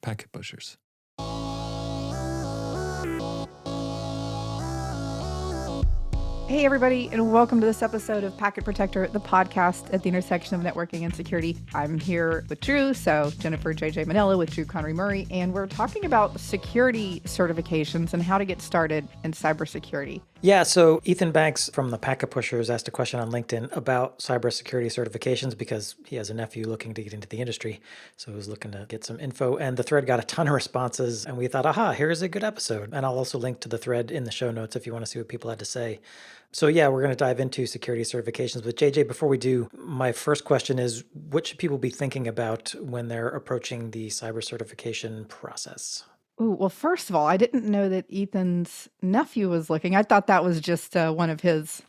packet pushers. Hey, everybody, and welcome to this episode of Packet Protector, the podcast at the intersection of networking and security. I'm here with Drew, so Jennifer JJ Manella with Drew Connery Murray, and we're talking about security certifications and how to get started in cybersecurity. Yeah, so Ethan Banks from the Packet Pushers asked a question on LinkedIn about cybersecurity certifications because he has a nephew looking to get into the industry. So he was looking to get some info, and the thread got a ton of responses, and we thought, aha, here's a good episode. And I'll also link to the thread in the show notes if you want to see what people had to say. So yeah, we're going to dive into security certifications. But JJ, before we do, my first question is, what should people be thinking about when they're approaching the cyber certification process? Ooh, well, first of all, I didn't know that Ethan's nephew was looking. I thought that was just one of his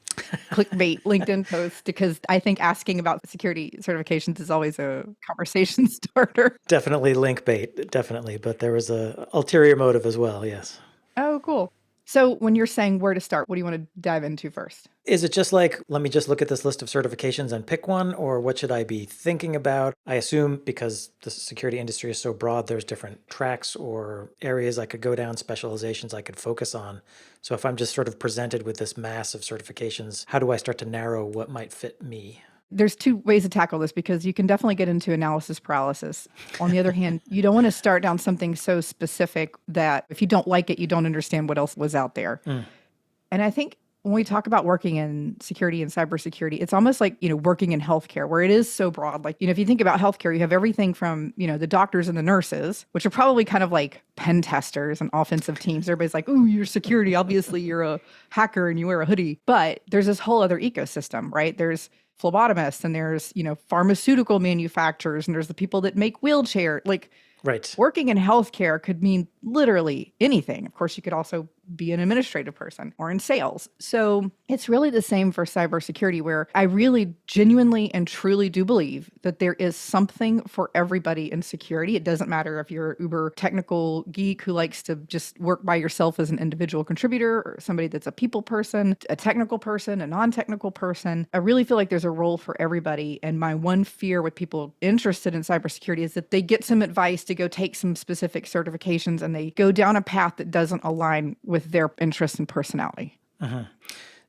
clickbait LinkedIn posts, because I think asking about security certifications is always a conversation starter. Definitely link bait, definitely. But there was a ulterior motive as well, yes. Oh, cool. So when you're saying where to start, what do you want to dive into first? Is it just like, let me just look at this list of certifications and pick one, or what should I be thinking about? I assume because the security industry is so broad, there's different tracks or areas I could go down, specializations I could focus on. So if I'm just sort of presented with this mass of certifications, how do I start to narrow what might fit me? There's two ways to tackle this, because you can definitely get into analysis paralysis. On the other hand, you don't want to start down something so specific that if you don't like it, you don't understand what else was out there. And I think when we talk about working in security and cybersecurity, it's almost like, working in healthcare, where it is so broad. Like, if you think about healthcare, you have everything from, the doctors and the nurses, which are probably kind of like pen testers and offensive teams. Everybody's like, ooh, you're security. Obviously, you're a hacker and you wear a hoodie. But there's this whole other ecosystem, right? There's phlebotomists, and there's, pharmaceutical manufacturers, and there's the people that make wheelchair. Like, Right. Working in healthcare could mean literally anything. Of course, you could also be an administrative person or in sales. So it's really the same for cybersecurity, where I really genuinely and truly do believe that there is something for everybody in security. It doesn't matter if you're an uber technical geek who likes to just work by yourself as an individual contributor, or somebody that's a people person, a technical person, a non-technical person. I really feel like there's a role for everybody. And my one fear with people interested in cybersecurity is that they get some advice to go take some specific certifications, and they go down a path that doesn't align with their interests and personality.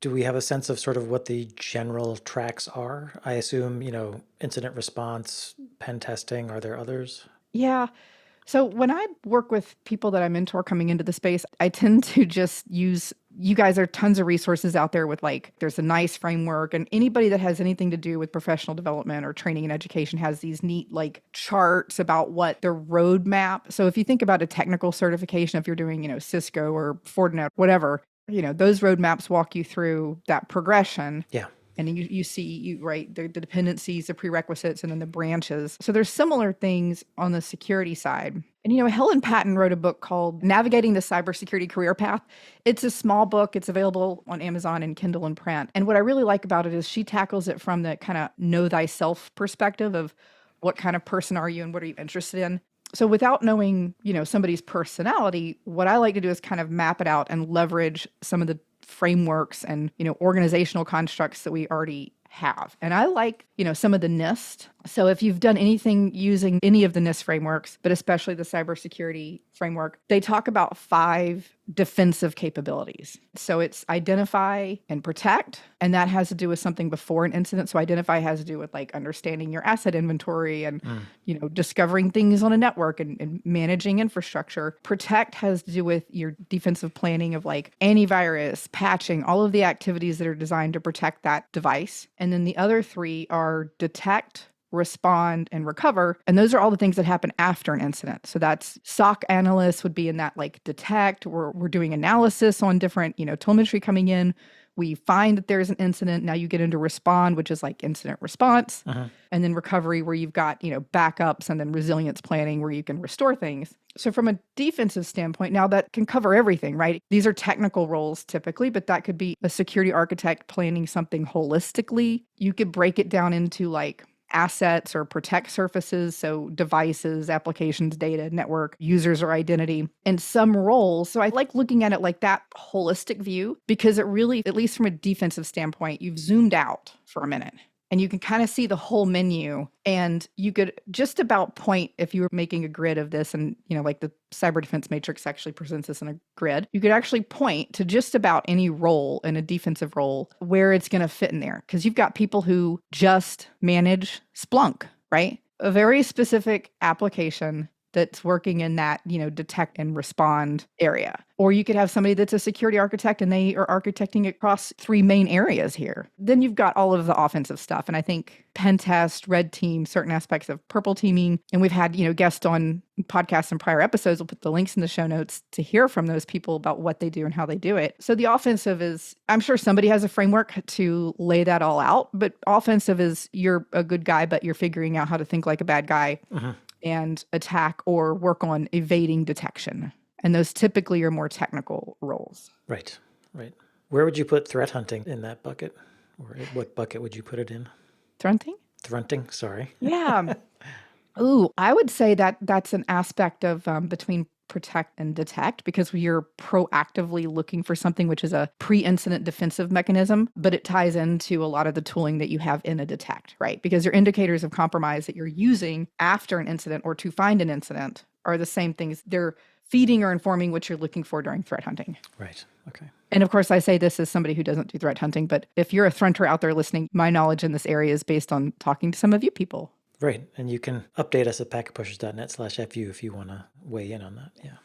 Do we have a sense of sort of what the general tracks are? I assume, incident response, pen testing. Are there others? Yeah. So when I work with people that I mentor coming into the space, I tend to just use, you guys are tons of resources out there with, like, there's a nice framework, and anybody that has anything to do with professional development or training and education has these neat, like, charts about what their roadmap. So if you think about a technical certification, if you're doing, Cisco or Fortinet, whatever, those roadmaps walk you through that progression. Yeah. And then you see, right, the dependencies, the prerequisites, and then the branches. So there's similar things on the security side. And, Helen Patton wrote a book called Navigating the Cybersecurity Career Path. It's a small book. It's available on Amazon and Kindle and print. And what I really like about it is she tackles it from the kind of know thyself perspective of what kind of person are you and what are you interested in. So without knowing, somebody's personality, what I like to do is kind of map it out and leverage some of the frameworks and, organizational constructs that we already have. And I like, some of the NIST. So if you've done anything using any of the NIST frameworks, but especially the cybersecurity framework, they talk about 5 defensive capabilities. So it's identify and protect, and that has to do with something before an incident. So identify has to do with, like, understanding your asset inventory and, discovering things on a network and managing infrastructure. Protect has to do with your defensive planning of, like, antivirus, patching, all of the activities that are designed to protect that device. And then the other 3 are detect, respond, and recover. And those are all the things that happen after an incident. So that's SOC analysts would be in that, like, detect. We're doing analysis on different, telemetry coming in. We find that there's an incident. Now you get into respond, which is like incident response. And then recovery, where you've got, backups, and then resilience planning, where you can restore things. So from a defensive standpoint, now that can cover everything, right? These are technical roles typically, but that could be a security architect planning something holistically. You could break it down into, like, assets or protect surfaces, so devices, applications, data, network, users, or identity, and some roles. So I like looking at it like that holistic view, because it really, at least from a defensive standpoint, you've zoomed out for a minute. and you can kind of see the whole menu, and you could just about point, if you were making a grid of this, and like the cyber defense matrix actually presents this in a grid, you could actually point to just about any role in a defensive role where it's going to fit in there, because you've got people who just manage Splunk, right? A very specific application that's working in that, detect and respond area. Or you could have somebody that's a security architect and they are architecting across 3 main areas here. Then you've got all of the offensive stuff. And I think pen test, red team, certain aspects of purple teaming. And we've had, guests on podcasts and prior episodes. We'll put the links in the show notes to hear from those people about what they do and how they do it. So the offensive is, I'm sure somebody has a framework to lay that all out, but offensive is you're a good guy, but you're figuring out how to think like a bad guy. And attack or work on evading detection. And those typically are more technical roles. Right. Where would you put threat hunting in that bucket? Or what bucket would you put it in? Thrunting? Thrunting, sorry. Yeah. Ooh, I would say that that's an aspect of between protect and detect, because you're proactively looking for something, which is a pre-incident defensive mechanism, but it ties into a lot of the tooling that you have in a detect, right? Because your indicators of compromise that you're using after an incident or to find an incident are the same things. They're feeding or informing what you're looking for during threat hunting. Right. Okay. And of course, I say this as somebody who doesn't do threat hunting, but if you're a thrunter out there listening, my knowledge in this area is based on talking to some of you people. Right. And you can update us at packetpushers.net/FU if you want to weigh in on that. Yeah.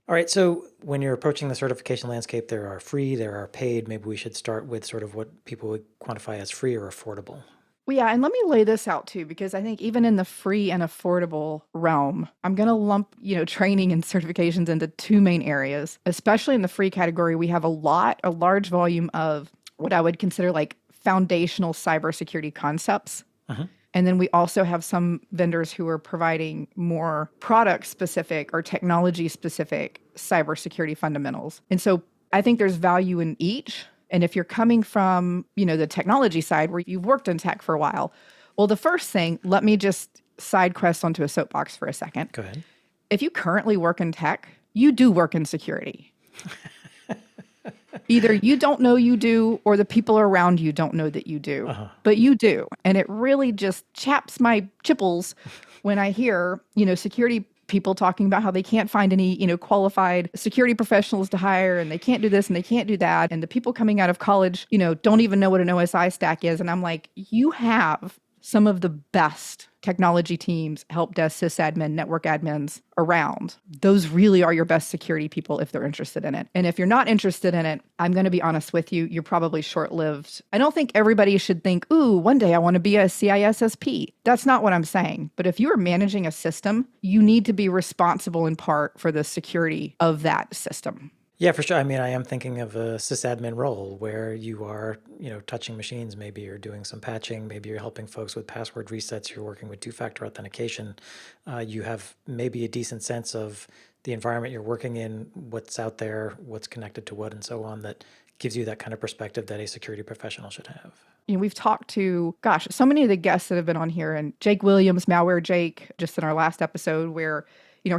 All right. So when you're approaching the certification landscape, there are free, there are paid. Maybe we should start with sort of what people would quantify as free or affordable. Well, yeah, and let me lay this out too, because I think even in the free and affordable realm, I'm going to lump, training and certifications into 2 main areas. Especially in the free category, we have a large volume of what I would consider like foundational cybersecurity concepts. And then we also have some vendors who are providing more product-specific or technology-specific cybersecurity fundamentals. And so I think there's value in each. And if you're coming from, the technology side where you've worked in tech for a while, well, the first thing, let me just side quest onto a soapbox for a second. Go ahead. If you currently work in tech, you do work in security. Either you don't know you do, or the people around you don't know that you do, but you do. And it really just chaps my chipples when I hear, security people talking about how they can't find any, qualified security professionals to hire, and they can't do this and they can't do that. And the people coming out of college, don't even know what an OSI stack is. And I'm like, you have some of the best technology teams, help desk, sysadmin, network admins around. Those really are your best security people if they're interested in it. And if you're not interested in it, I'm going to be honest with you, you're probably short-lived. I don't think everybody should think, ooh, one day I want to be a CISSP. That's not what I'm saying. But if you are managing a system, you need to be responsible in part for the security of that system. Yeah, for sure. I mean, I am thinking of a sysadmin role where you are, touching machines. Maybe you're doing some patching. Maybe you're helping folks with password resets. You're working with 2-factor authentication. You have maybe a decent sense of the environment you're working in, what's out there, what's connected to what, and so on, that gives you that kind of perspective that a security professional should have. We've talked to, so many of the guests that have been on here, and Jake Williams, Malware Jake, just in our last episode, where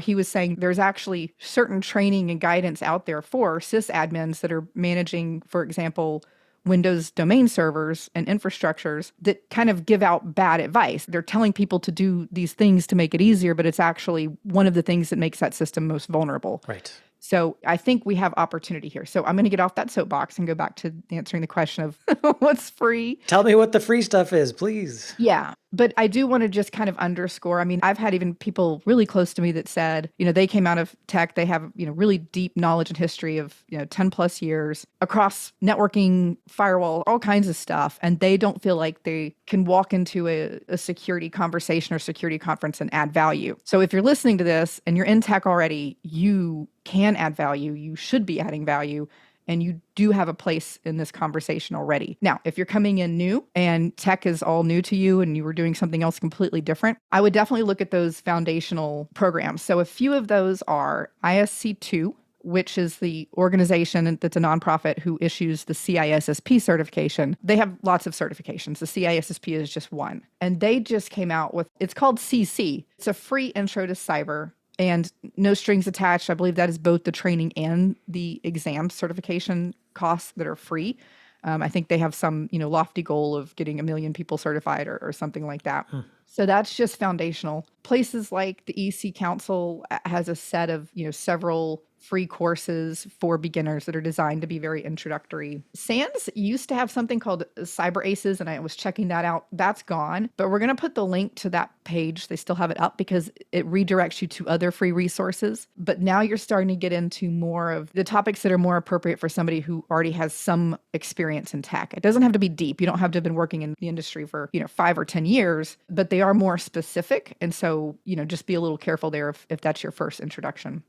he was saying there's actually certain training and guidance out there for sysadmins that are managing, for example, Windows domain servers and infrastructures that kind of give out bad advice. They're telling people to do these things to make it easier, but it's actually one of the things that makes that system most vulnerable. Right. So I think we have opportunity here. So I'm going to get off that soapbox and go back to answering the question of what's free. Tell me what the free stuff is, please. Yeah. But I do want to just kind of underscore, I've had even people really close to me that said, they came out of tech, they have, really deep knowledge and history of, 10 plus years across networking, firewall, all kinds of stuff. And they don't feel like they can walk into a security conversation or security conference and add value. So if you're listening to this and you're in tech already, you can add value. You should be adding value. And you do have a place in this conversation already. Now, if you're coming in new and tech is all new to you and you were doing something else completely different, I would definitely look at those foundational programs. So a few of those are ISC2, which is the organization that's a nonprofit who issues the CISSP certification. They have lots of certifications. The CISSP is just one. And they just came out with, it's called CC. It's a free intro to cyber. And no strings attached. I believe that is both the training and the exam certification costs that are free. I think they have some, lofty goal of getting 1 million people certified or something like that. Hmm. So that's just foundational. Places like the EC Council has a set of, several free courses for beginners that are designed to be very introductory. SANS used to have something called Cyber Aces, and I was checking that out. That's gone, but we're going to put the link to that page. They still have it up because it redirects you to other free resources. But now you're starting to get into more of the topics that are more appropriate for somebody who already has some experience in tech. It doesn't have to be deep. You don't have to have been working in the industry for, 5 or 10 years, but they are more specific. And so, just be a little careful there if that's your first introduction.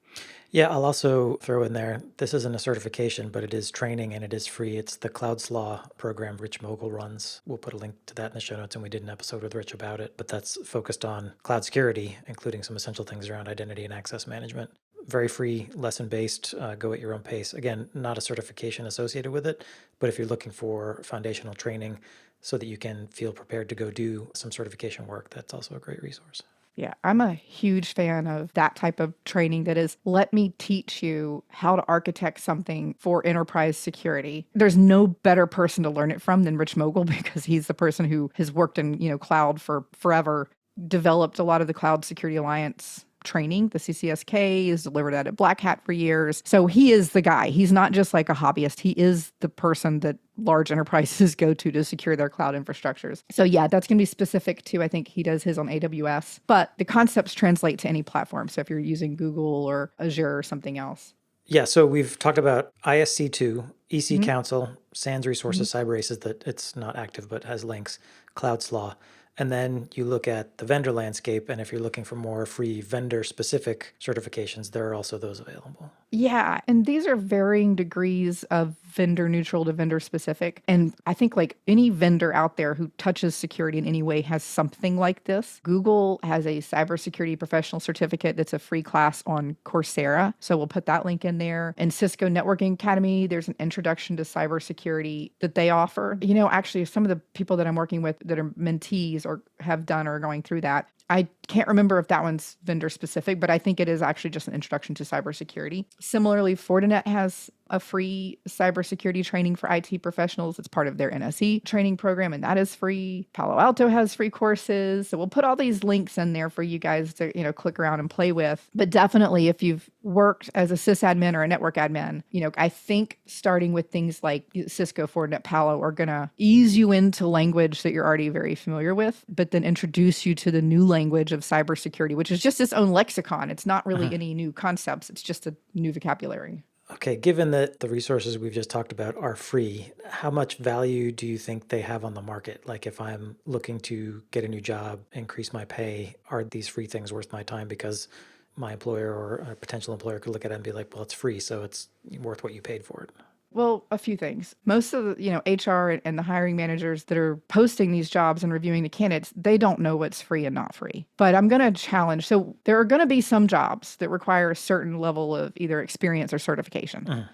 Yeah, I'll also throw in there, this isn't a certification, but it is training and it is free. It's the Cloud's Law program Rich Mogul runs. We'll put a link to that in the show notes, and we did an episode with Rich about it, but that's focused on cloud security, including some essential things around identity and access management. Very free, lesson-based, go at your own pace. Again, not a certification associated with it, but if you're looking for foundational training so that you can feel prepared to go do some certification work, that's also a great resource. Yeah, I'm a huge fan of that type of training that is, let me teach you how to architect something for enterprise security. There's no better person to learn it from than Rich Mogul because he's the person who has worked in, cloud for forever, developed a lot of the Cloud Security Alliance training. The CCSK is delivered that at Black Hat for years. So he is the guy. He's not just like a hobbyist. He is the person that large enterprises go to secure their cloud infrastructures. So yeah, that's going to be specific to, I think he does his on AWS, but the concepts translate to any platform. So if you're using Google or Azure or something else. Yeah, so we've talked about ISC2, EC Council, SANS Resources, Cyber Aces that it's not active but has links, Cloud's Law. And then you look at the vendor landscape, and if you're looking for more free vendor-specific certifications, there are also those available. Yeah, and these are varying degrees of vendor neutral to vendor specific. And I think like any vendor out there who touches security in any way has something like this. Google has a cybersecurity professional certificate that's a free class on Coursera. So we'll put that link in there. And Cisco Networking Academy, there's an introduction to cybersecurity that they offer. Actually, some of the people that I'm working with that are mentees or have done or are going through that, I can't remember if that one's vendor specific, but I think it is actually just an introduction to cybersecurity. Similarly, Fortinet has a free cybersecurity training for IT professionals. It's part of their NSE training program, and that is free. Palo Alto has free courses. So we'll put all these links in there for you guys to, click around and play with. But definitely, if you've worked as a sysadmin or a network admin, I think starting with things like Cisco, Fortinet, Palo are going to ease you into language that you're already very familiar with, but then introduce you to the new language of cybersecurity, which is just its own lexicon. It's not really any new concepts. It's just a new vocabulary. Okay, given that the resources we've just talked about are free, how much value do you think they have on the market? Like if I'm looking to get a new job, increase my pay, are these free things worth my time? Because my employer or a potential employer could look at it and be like, well, it's free, so it's worth what you paid for it. Well, a few things. Most of the, HR and the hiring managers that are posting these jobs and reviewing the candidates, they don't know what's free and not free. But I'm going to challenge. So there are going to be some jobs that require a certain level of either experience or certification.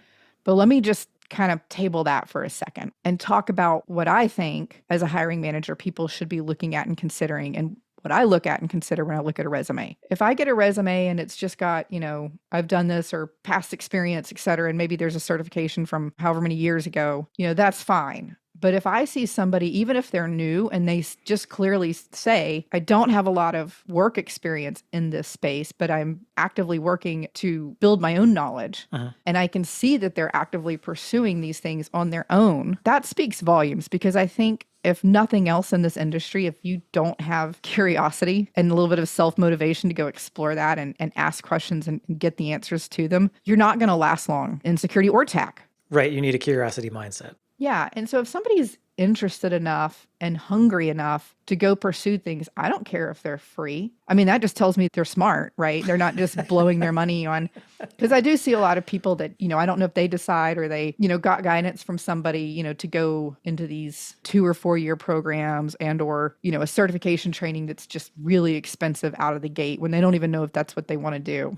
But let me just kind of table that for a second and talk about what I think as a hiring manager, people should be looking at and considering, and what I look at and consider when I look at a resume. If I get a resume and it's just got, I've done this or past experience, et cetera, and maybe there's a certification from however many years ago, that's fine. But if I see somebody, even if they're new and they just clearly say, I don't have a lot of work experience in this space, but I'm actively working to build my own knowledge, and I can see that they're actively pursuing these things on their own, that speaks volumes. Because I think if nothing else in this industry, if you don't have curiosity and a little bit of self-motivation to go explore that and ask questions and get the answers to them, you're not going to last long in security or tech. Right. You need a curiosity mindset. Yeah. And so if somebody's interested enough and hungry enough to go pursue things, I don't care if they're free. I mean, that just tells me they're smart, right? They're not just blowing their money on, because I do see a lot of people that, I don't know if they decide or they, got guidance from somebody, to go into these 2 or 4 year programs or, a certification training that's just really expensive out of the gate when they don't even know if that's what they want to do.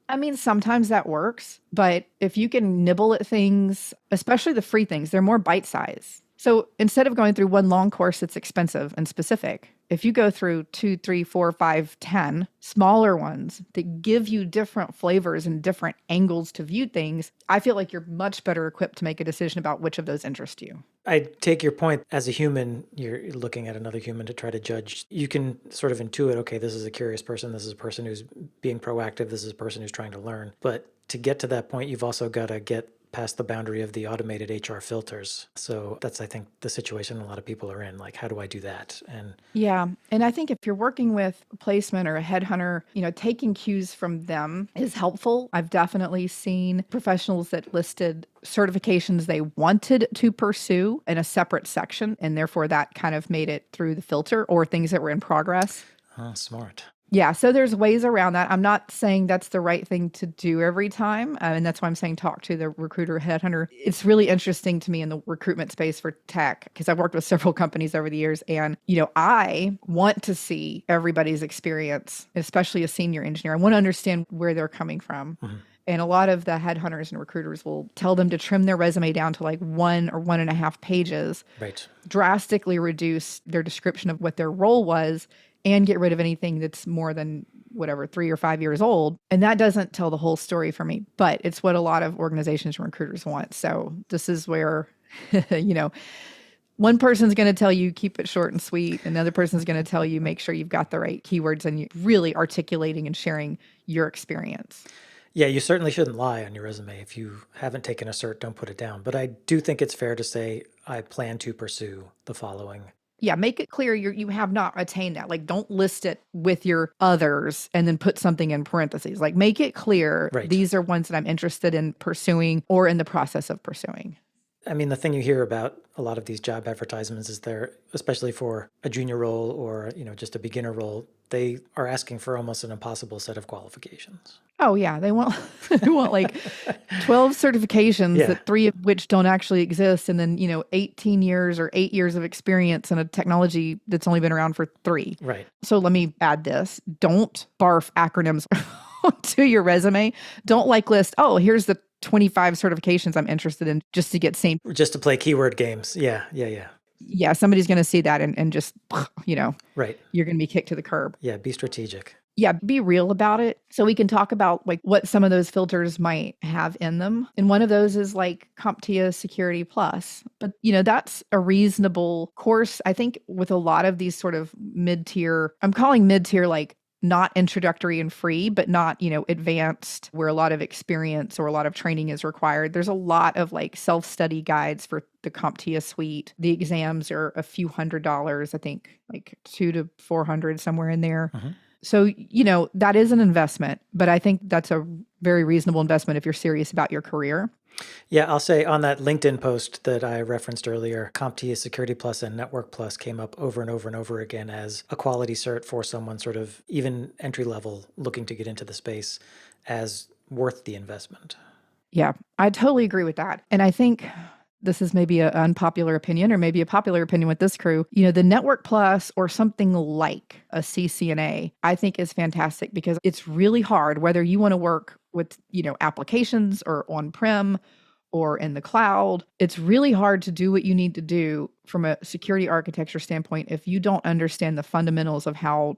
I mean, sometimes that works, but if you can nibble at things, especially the free things, they're more bite size. So instead of going through one long course that's expensive and specific, if you go through 2, 3, 4, 5, 10 smaller ones that give you different flavors and different angles to view things, I feel like you're much better equipped to make a decision about which of those interest you. I take your point. As a human, you're looking at another human to try to judge. You can sort of intuit, okay, this is a curious person. This is a person who's being proactive. This is a person who's trying to learn. But to get to that point, you've also got to get past the boundary of the automated HR filters. So that's, I think, the situation a lot of people are in. Like, how do I do that? And yeah. And I think if you're working with a placement or a headhunter, taking cues from them is helpful. I've definitely seen professionals that listed certifications they wanted to pursue in a separate section, and therefore that kind of made it through the filter, or things that were in progress. oh, smart. Yeah, so there's ways around that. I'm not saying that's the right thing to do every time. And that's why I'm saying talk to the recruiter headhunter. It's really interesting to me in the recruitment space for tech, because I've worked with several companies over the years. And, I want to see everybody's experience, especially a senior engineer. I want to understand where they're coming from. Mm-hmm. And a lot of the headhunters and recruiters will tell them to trim their resume down to like 1 or 1.5 pages, Right. drastically reduce their description of what their role was, and get rid of anything that's more than 3 or 5 years old. And that doesn't tell the whole story for me, but it's what a lot of organizations and recruiters want. So this is where, one person's going to tell you keep it short and sweet. Another person's going to tell you make sure you've got the right keywords and you're really articulating and sharing your experience. Yeah, you certainly shouldn't lie on your resume. If you haven't taken a cert, don't put it down. But I do think it's fair to say I plan to pursue the following. Yeah, make it clear you have not attained that. Like, don't list it with your others and then put something in parentheses. Like, make it clear Right. These are ones that I'm interested in pursuing or in the process of pursuing. I mean, the thing you hear about a lot of these job advertisements is they're, especially for a junior role or, just a beginner role, they are asking for almost an impossible set of qualifications. Oh yeah, they want they want like 12 certifications Yeah. that 3 of which don't actually exist, and then 18 years or 8 years of experience in a technology that's only been around for 3. Right. So let me add this: don't barf acronyms onto your resume. Don't list, oh, here's the 25 certifications I'm interested in, just to get seen. Just to play keyword games. Yeah. Yeah, somebody's going to see that and just, Right. you're going to be kicked to the curb. Yeah, be strategic. Yeah, be real about it. So we can talk about like what some of those filters might have in them. And one of those is like CompTIA Security Plus. But, that's a reasonable course. I think with a lot of these sort of mid-tier, I'm calling mid-tier like not introductory and free, but not, advanced, where a lot of experience or a lot of training is required. There's a lot of like self-study guides for the CompTIA suite. The exams are a few $100s, I think like $200 to $400, somewhere in there. Mm-hmm. So, that is an investment, but I think that's a very reasonable investment if you're serious about your career. Yeah, I'll say on that LinkedIn post that I referenced earlier, CompTIA Security Plus and Network Plus came up over and over and over again as a quality cert for someone sort of even entry level looking to get into the space as worth the investment. Yeah, I totally agree with that. And I think this is maybe an unpopular opinion or maybe a popular opinion with this crew. The Network Plus or something like a CCNA, I think is fantastic, because it's really hard, whether you want to work with, applications or on-prem or in the cloud. It's really hard to do what you need to do from a security architecture standpoint if you don't understand the fundamentals of how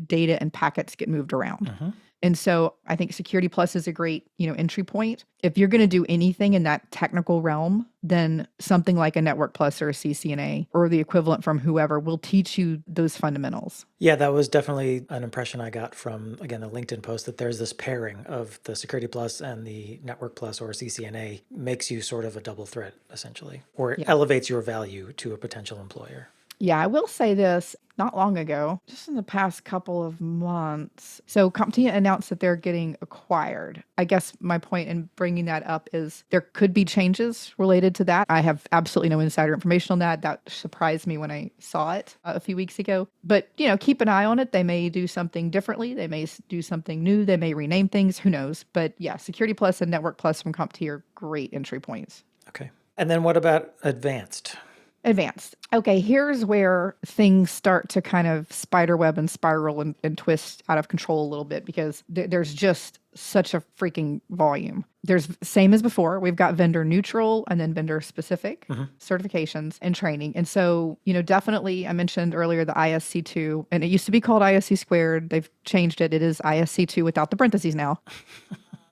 data and packets get moved around. Mm-hmm. And so I think Security Plus is a great, entry point. If you're going to do anything in that technical realm, then something like a Network Plus or a CCNA or the equivalent from whoever will teach you those fundamentals. Yeah, that was definitely an impression I got from, again, the LinkedIn post, that there's this pairing of the Security Plus and the Network Plus or CCNA makes you sort of a double threat, essentially, or it elevates your value to a potential employer. Yeah, I will say this, not long ago, just in the past couple of months. So CompTIA announced that they're getting acquired. I guess my point in bringing that up is there could be changes related to that. I have absolutely no insider information on that. That surprised me when I saw it a few weeks ago. But, keep an eye on it. They may do something differently. They may do something new. They may rename things. Who knows? But yeah, Security Plus and Network Plus from CompTIA are great entry points. Okay. And then what about advanced? Advanced. Okay, here's where things start to kind of spiderweb and spiral and twist out of control a little bit because there's just such a freaking volume. There's same as before. We've got vendor neutral and then vendor specific certifications and training. And so, definitely I mentioned earlier the ISC2, and it used to be called ISC squared. They've changed it. It is ISC2 without the parentheses now.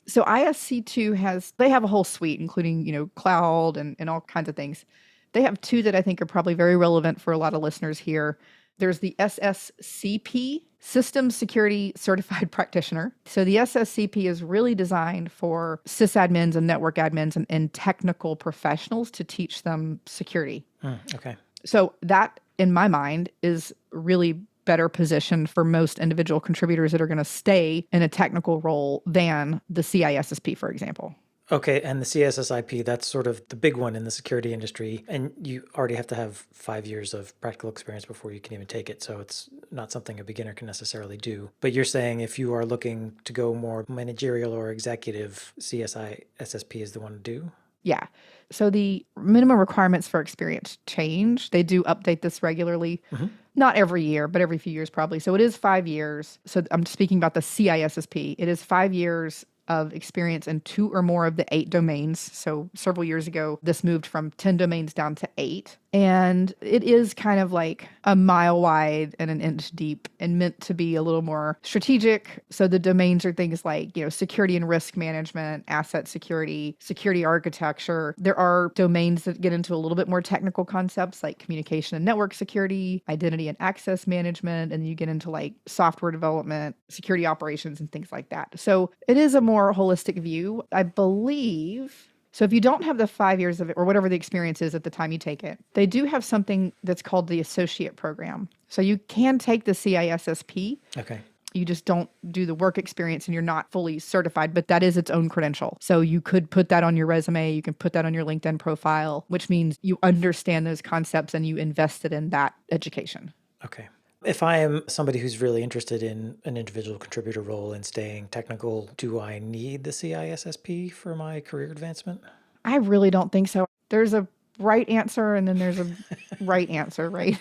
So ISC2 they have a whole suite, including, cloud and all kinds of things. They have two that I think are probably very relevant for a lot of listeners here. There's the SSCP, Systems Security Certified Practitioner. So the SSCP is really designed for sysadmins and network admins and technical professionals to teach them security. Okay. So that, in my mind, is really better positioned for most individual contributors that are going to stay in a technical role than the CISSP, for example. Okay, and the CSSIP, that's sort of the big one in the security industry, and you already have to have 5 years of practical experience before you can even take it, so it's not something a beginner can necessarily do. But you're saying if you are looking to go more managerial or executive, CSISSP is the one to do? Yeah. So the minimum requirements for experience change. They do update this regularly. Not every year, but every few years probably. So it is 5 years. So I'm speaking about the CISSP. It is 5 years of experience in 2 or more of the 8 domains. So several years ago, this moved from 10 domains down to 8. And it is kind of like a mile wide and an inch deep and meant to be a little more strategic. So the domains are things like, security and risk management, asset security, security architecture. There are domains that get into a little bit more technical concepts like communication and network security, identity and access management, and you get into like software development, security operations, and things like that. So it is a more holistic view, I believe. So if you don't have the 5 years of it or whatever the experience is at the time you take it, they do have something that's called the associate program. So you can take the CISSP. Okay. You just don't do the work experience and you're not fully certified, but that is its own credential. So you could put that on your resume. You can put that on your LinkedIn profile, which means you understand those concepts and you invested in that education. Okay. If I am somebody who's really interested in an individual contributor role and staying technical, do I need the CISSP for my career advancement? I really don't think so. There's a right answer and then there's a right answer, right?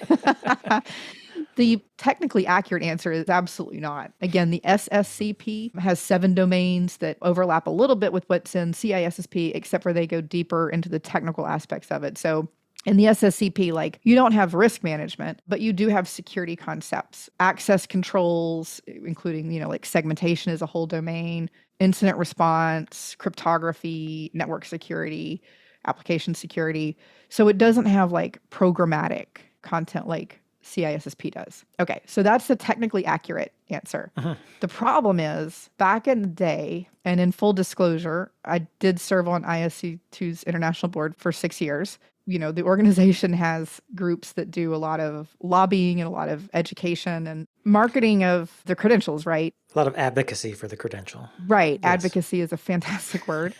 The technically accurate answer is absolutely not. Again, the SSCP has 7 domains that overlap a little bit with what's in CISSP, except for they go deeper into the technical aspects of it. So in the SSCP, you don't have risk management, but you do have security concepts, access controls, including, segmentation is a whole domain, incident response, cryptography, network security, application security. So it doesn't have programmatic content like CISSP does. Okay, so that's the technically accurate answer. The problem is, back in the day, and in full disclosure, I did serve on ISC2's international board for 6 years. The organization has groups that do a lot of lobbying and a lot of education and marketing of the credentials, right? A lot of advocacy for the credential. Right. Yes. Advocacy is a fantastic word.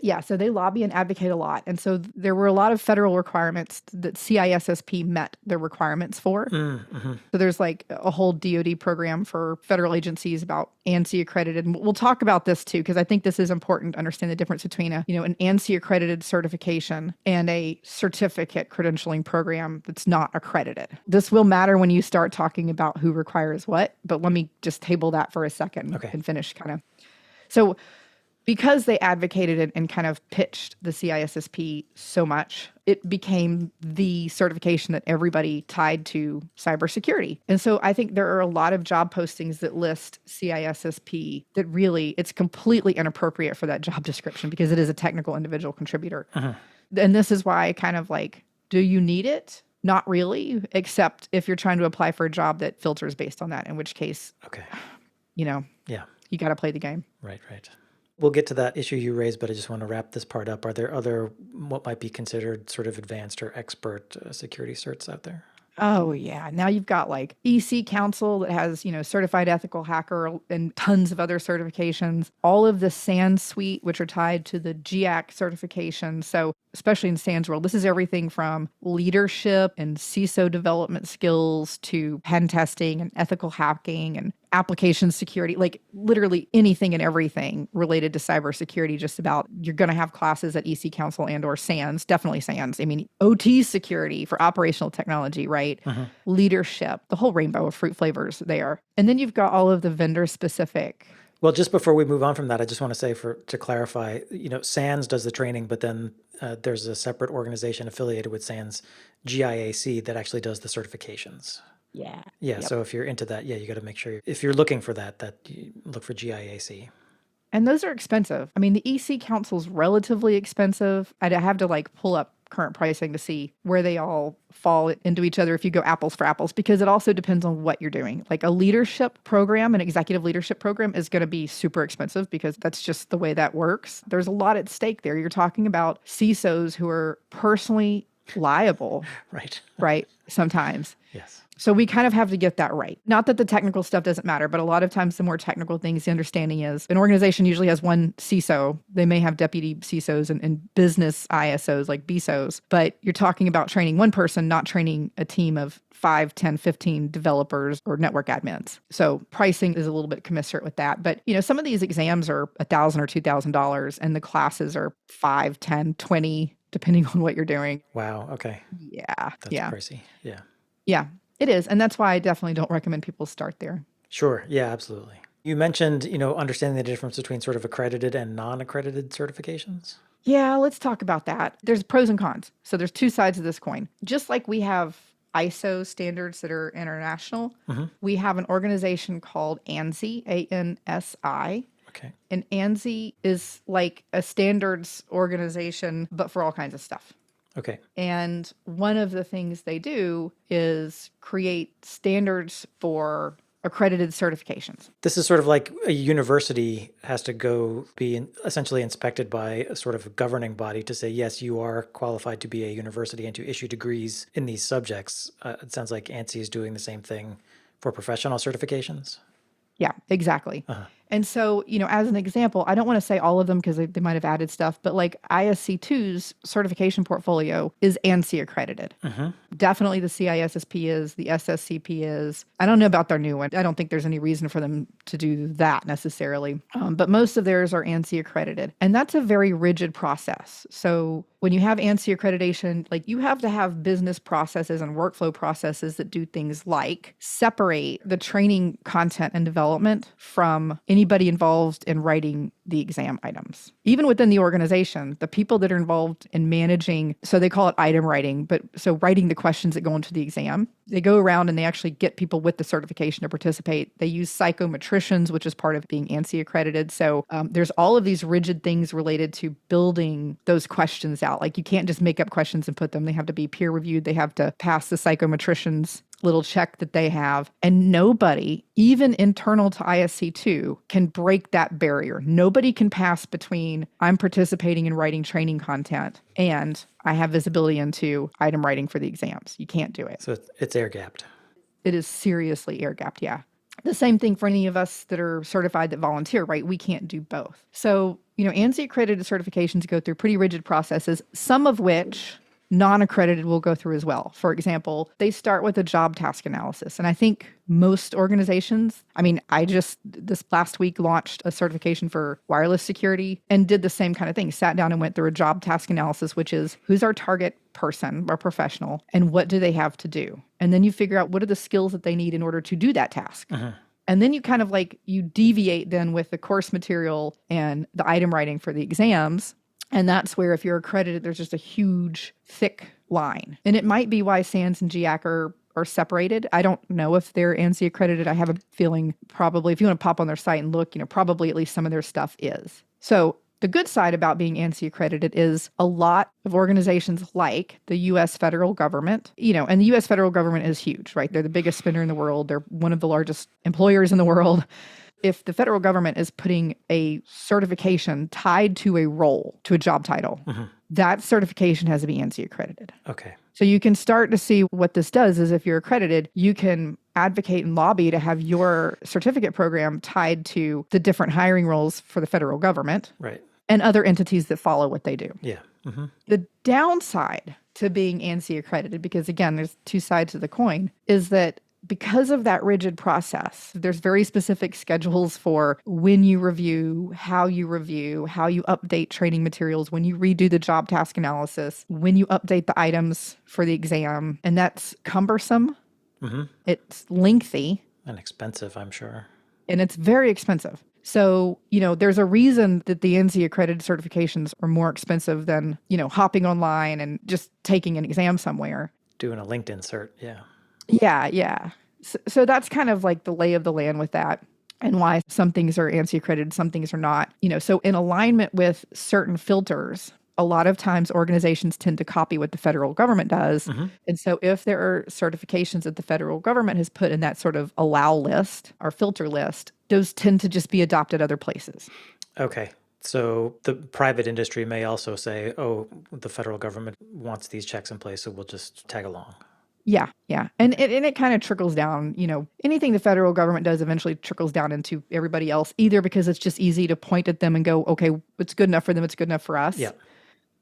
Yeah, so they lobby and advocate a lot. And so there were a lot of federal requirements that CISSP met the requirements for. So there's a whole DoD program for federal agencies about ANSI accredited. And we'll talk about this too, because I think this is important to understand the difference between an ANSI accredited certification and a certificate credentialing program that's not accredited. This will matter when you start talking about who requires what, but let me just table that for a second and finish kind of. So because they advocated it and kind of pitched the CISSP so much, it became the certification that everybody tied to cybersecurity. And so I think there are a lot of job postings that list CISSP that really, it's completely inappropriate for that job description because it is a technical individual contributor. And this is why I kind of do you need it? Not really, except if you're trying to apply for a job that filters based on that, in which case, you got to play the game. Right. We'll get to that issue you raised, but I just want to wrap this part up. Are there other, what might be considered sort of advanced or expert security certs out there? Oh, yeah. Now you've got EC Council that has, certified ethical hacker and tons of other certifications. All of the SANS suite, which are tied to the GIAC certification. So especially in SANS world, this is everything from leadership and CISO development skills to pen testing and ethical hacking and application security, like literally anything and everything related to cybersecurity, just about. You're going to have classes at EC Council and or SANS, definitely SANS. I mean, OT security for operational technology, right? Leadership, the whole rainbow of fruit flavors there. And then you've got all of the vendor specific. Well, just before we move on from that, I just want to say to clarify, SANS does the training, but then there's a separate organization affiliated with SANS, GIAC, that actually does the certifications. Yeah. Yeah. So if you're into that, you got to make sure if you're looking for that you look for GIAC. And those are expensive. I mean, the EC Council's relatively expensive. I'd have to like pull up current pricing to see where they all fall into each other if you go apples for apples, because it also depends on what you're doing. Like a leadership program, an executive leadership program is going to be super expensive because that's just the way that works. There's a lot at stake there. You're talking about CISOs who are personally liable. Right. Sometimes. Yes. So we kind of have to get that right. Not that the technical stuff doesn't matter, but a lot of times the more technical things, the understanding is an organization usually has one CISO. They may have deputy CISOs and business ISOs like BISOs, but you're talking about training one person, not training a team of 5, 10, 15 developers or network admins. So pricing is a little bit commensurate with that. But, some of these exams are $1,000 or $2,000 and the classes are 5, 10, 20, depending on what you're doing. Wow. Okay. Yeah. That's pricey. Yeah. Yeah. It is. And that's why I definitely don't recommend people start there. Sure. Yeah, absolutely. You mentioned, understanding the difference between sort of accredited and non-accredited certifications. Yeah, let's talk about that. There's pros and cons. So there's two sides of this coin. Just like we have ISO standards that are international, we have an organization called ANSI, ANSI. Okay. And ANSI is like a standards organization, but for all kinds of stuff. Okay. And one of the things they do is create standards for accredited certifications. This is sort of like a university has to go be essentially inspected by a sort of a governing body to say, yes, you are qualified to be a university and to issue degrees in these subjects. It sounds like ANSI is doing the same thing for professional certifications. Yeah, exactly. And so, as an example, I don't want to say all of them because they might have added stuff, but like ISC2's certification portfolio is ANSI accredited. Definitely the CISSP is, the SSCP is. I don't know about their new one. I don't think there's any reason for them to do that necessarily. But most of theirs are ANSI accredited. And that's a very rigid process. So when you have ANSI accreditation, like you have to have business processes and workflow processes that do things like separate the training content and development from anybody involved in writing the exam items. Even within the organization, the people that are involved in managing, so they call it item writing, but so writing the questions that go into the exam, they go around and they actually get people with the certification to participate. They use psychometricians, which is part of being ANSI accredited. So there's all of these rigid things related to building those questions out. Like you can't just make up questions and put them. They have to be peer reviewed. They have to pass the psychometricians little check that they have. And nobody, even internal to ISC2, can break that barrier. Nobody can pass between I'm participating in writing training content and I have visibility into item writing for the exams. You can't do it. So it's air gapped. It is seriously air gapped, yeah. The same thing for any of us that are certified that volunteer, right? We can't do both. So, ANSI accredited certifications go through pretty rigid processes, some of which non-accredited will go through as well. For example, they start with a job task analysis. And I think most organizations, I just this last week launched a certification for wireless security and did the same kind of thing. Sat down and went through a job task analysis, which is who's our target person or professional and what do they have to do? And then you figure out what are the skills that they need in order to do that task. And then you kind of you deviate then with the course material and the item writing for the exams. And that's where if you're accredited, there's just a huge, thick line. And it might be why SANS and GIAC are separated. I don't know if they're ANSI accredited. I have a feeling probably, if you want to pop on their site and look, probably at least some of their stuff is. So the good side about being ANSI accredited is a lot of organizations like the U.S. federal government, and the U.S. federal government is huge, right? They're the biggest spender in the world. They're one of the largest employers in the world. If the federal government is putting a certification tied to a role, to a job title, that certification has to be ANSI accredited. Okay. So you can start to see what this does is if you're accredited, you can advocate and lobby to have your certificate program tied to the different hiring roles for the federal government. Right. And other entities that follow what they do. Yeah. The downside to being ANSI accredited, because again, there's two sides of the coin, is that because of that rigid process, there's very specific schedules for when you review, how you update training materials, when you redo the job task analysis, when you update the items for the exam. And that's cumbersome. It's lengthy. And expensive, I'm sure. And it's very expensive. So, there's a reason that the NC accredited certifications are more expensive than, hopping online and just taking an exam somewhere. Doing a LinkedIn cert, yeah. Yeah. So that's kind of like the lay of the land with that, and why some things are ANSI accredited, some things are not. So in alignment with certain filters, a lot of times organizations tend to copy what the federal government does. And so if there are certifications that the federal government has put in that sort of allow list or filter list, those tend to just be adopted other places. Okay. So the private industry may also say, oh, the federal government wants these checks in place, so we'll just tag along. Yeah. And it kind of trickles down, anything the federal government does eventually trickles down into everybody else, either because it's just easy to point at them and go, okay, it's good enough for them, it's good enough for us. Yeah.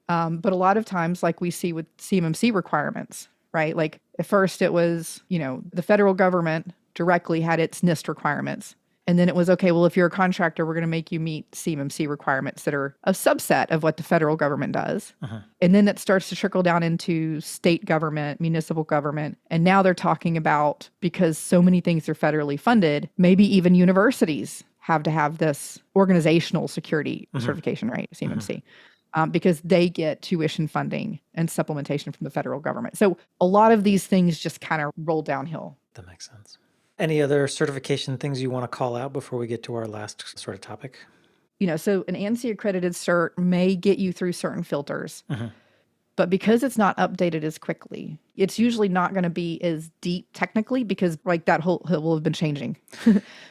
But a lot of times, like we see with CMMC requirements, right? Like at first it was, the federal government directly had its NIST requirements. And then it was, okay, well, if you're a contractor, we're going to make you meet CMMC requirements that are a subset of what the federal government does. And then that starts to trickle down into state government, municipal government. And now they're talking about, because so many things are federally funded, maybe even universities have to have this organizational security certification, right? CMMC. Because they get tuition funding and supplementation from the federal government. So a lot of these things just kind of roll downhill. That makes sense. Any other certification things you want to call out before we get to our last sort of topic? So an ANSI accredited cert may get you through certain filters, but because it's not updated as quickly, it's usually not going to be as deep technically, because like that whole will have been changing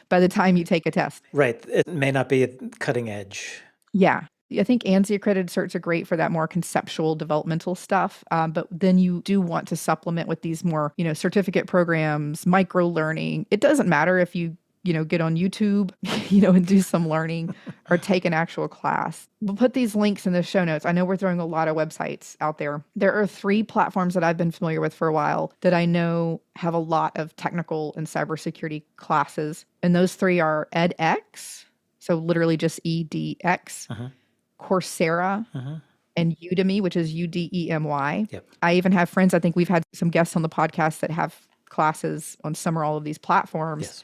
by the time you take a test. Right. It may not be cutting edge. Yeah. I think ANSI accredited certs are great for that more conceptual developmental stuff. But then you do want to supplement with these more, certificate programs, micro learning. It doesn't matter if you, get on YouTube, and do some learning or take an actual class. We'll put these links in the show notes. I know we're throwing a lot of websites out there. There are 3 platforms that I've been familiar with for a while that I know have a lot of technical and cybersecurity classes. And those 3 are edX. So literally just EDX. Coursera, and Udemy, which is Udemy. Yep. I even have friends, I think we've had some guests on the podcast that have classes on some or all of these platforms. Yes.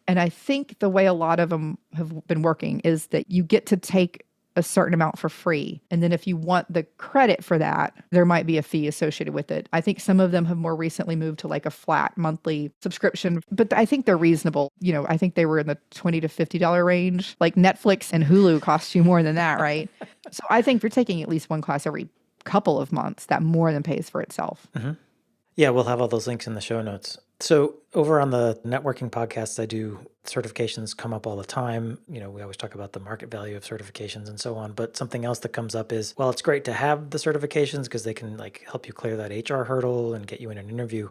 And I think the way a lot of them have been working is that you get to take a certain amount for free. And then if you want the credit for that, there might be a fee associated with it. I think some of them have more recently moved to like a flat monthly subscription, but I think they're reasonable. I think they were in the $20 to $50 range. Like Netflix and Hulu cost you more than that, right? So I think if you're taking at least one class every couple of months, that more than pays for itself. Yeah, we'll have all those links in the show notes. So over on the networking podcasts I do, certifications come up all the time. We always talk about the market value of certifications and so on. But something else that comes up is, well, it's great to have the certifications because they can like help you clear that HR hurdle and get you in an interview.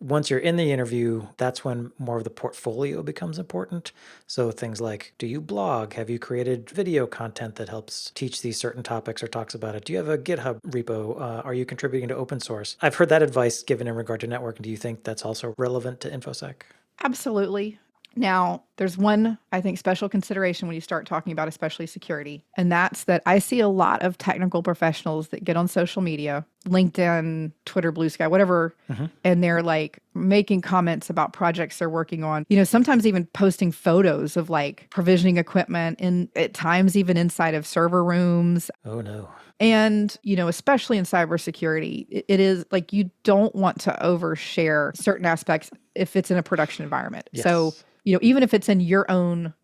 Once you're in the interview, that's when more of the portfolio becomes important. So things like, do you blog? Have you created video content that helps teach these certain topics or talks about it? Do you have a GitHub repo? Are you contributing to open source? I've heard that advice given in regard to networking. Do you think that's also relevant to InfoSec? Absolutely. Now, there's one, I think, special consideration when you start talking about especially security, and that's that I see a lot of technical professionals that get on social media, LinkedIn, Twitter, Blue Sky, whatever, and they're like making comments about projects they're working on, sometimes even posting photos of like provisioning equipment and at times even inside of server rooms. Oh, no. And, especially in cybersecurity, it is like you don't want to overshare certain aspects if it's in a production environment. Yes. So, even if it's in your own,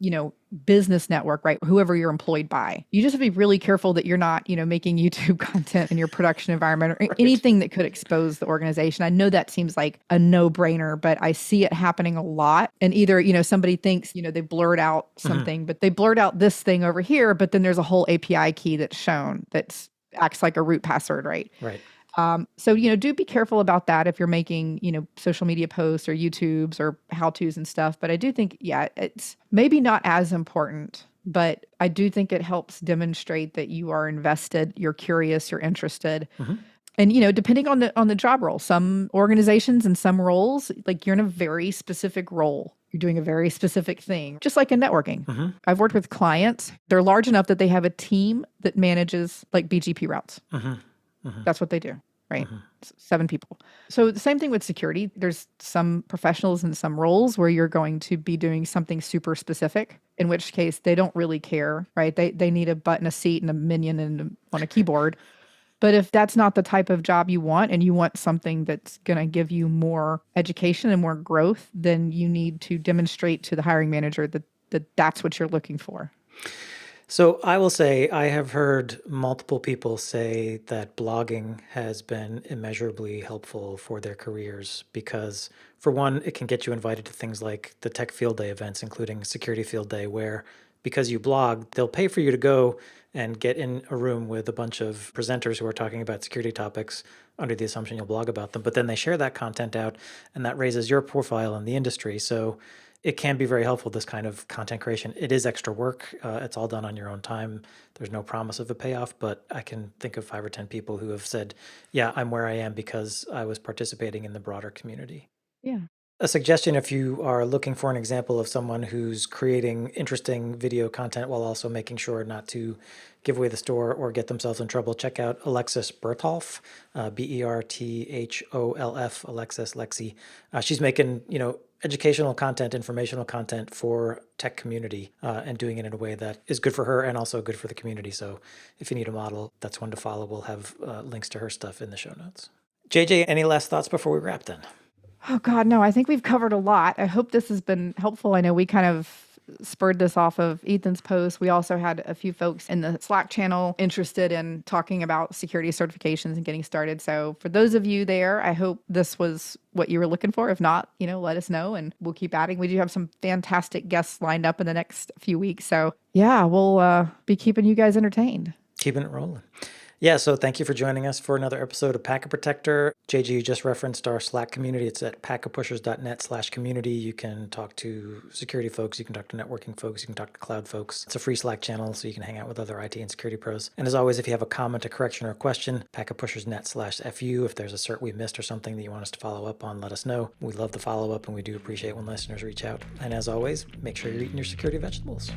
business network, right? Whoever you're employed by, you just have to be really careful that you're not, making YouTube content in your production environment or anything that could expose the organization. I know that seems like a no-brainer, but I see it happening a lot. And either, somebody thinks, they blurred out something, but they blurred out this thing over here, but then there's a whole API key that's shown that acts like a root password, right? Right. So, do be careful about that if you're making, social media posts or YouTubes or how-tos and stuff. But I do think, it's maybe not as important, but I do think it helps demonstrate that you are invested, you're curious, you're interested. And depending on the job role, some organizations and some roles, like you're in a very specific role. You're doing a very specific thing, just like in networking. Mm-hmm. I've worked with clients. They're large enough that they have a team that manages like BGP routes. Mm-hmm. Mm-hmm. That's what they do, right? Mm-hmm. 7 people. So the same thing with security. There's some professionals and some roles where you're going to be doing something super specific, in which case they don't really care, right? They need a button, a seat, and a minion on a keyboard. But if that's not the type of job you want and you want something that's going to give you more education and more growth, then you need to demonstrate to the hiring manager that that's what you're looking for. So I will say I have heard multiple people say that blogging has been immeasurably helpful for their careers because, for one, it can get you invited to things like the Tech Field Day events, including Security Field Day, where because you blog, they'll pay for you to go and get in a room with a bunch of presenters who are talking about security topics under the assumption you'll blog about them. But then they share that content out, and that raises your profile in the industry. So it can be very helpful, this kind of content creation. It is extra work. It's all done on your own time. There's no promise of a payoff, but I can think of 5 or 10 people who have said, yeah, I'm where I am because I was participating in the broader community. Yeah. A suggestion, if you are looking for an example of someone who's creating interesting video content while also making sure not to give away the store or get themselves in trouble, check out Alexis Bertholf, Bertholf, Alexis, Lexi. She's making, educational content, informational content for tech community, and doing it in a way that is good for her and also good for the community. So if you need a model, that's one to follow. We'll have links to her stuff in the show notes. JJ, any last thoughts before we wrap then? Oh, God, no, I think we've covered a lot. I hope this has been helpful. I know we kind of spurred this off of Ethan's post. We also had a few folks in the Slack channel interested in talking about security certifications and getting started. So for those of you there, I hope this was what you were looking for. If not, let us know and we'll keep adding. We do have some fantastic guests lined up in the next few weeks. So yeah, we'll be keeping you guys entertained. Keeping it rolling. Yeah, so thank you for joining us for another episode of Packet Protector. JG, you just referenced our Slack community. It's at packetpushers.net/community. You can talk to security folks. You can talk to networking folks. You can talk to cloud folks. It's a free Slack channel, so you can hang out with other IT and security pros. And as always, if you have a comment, a correction, or a question, packetpushersnet/FU. If there's a cert we missed or something that you want us to follow up on, let us know. We love the follow-up, and we do appreciate when listeners reach out. And as always, make sure you're eating your security vegetables.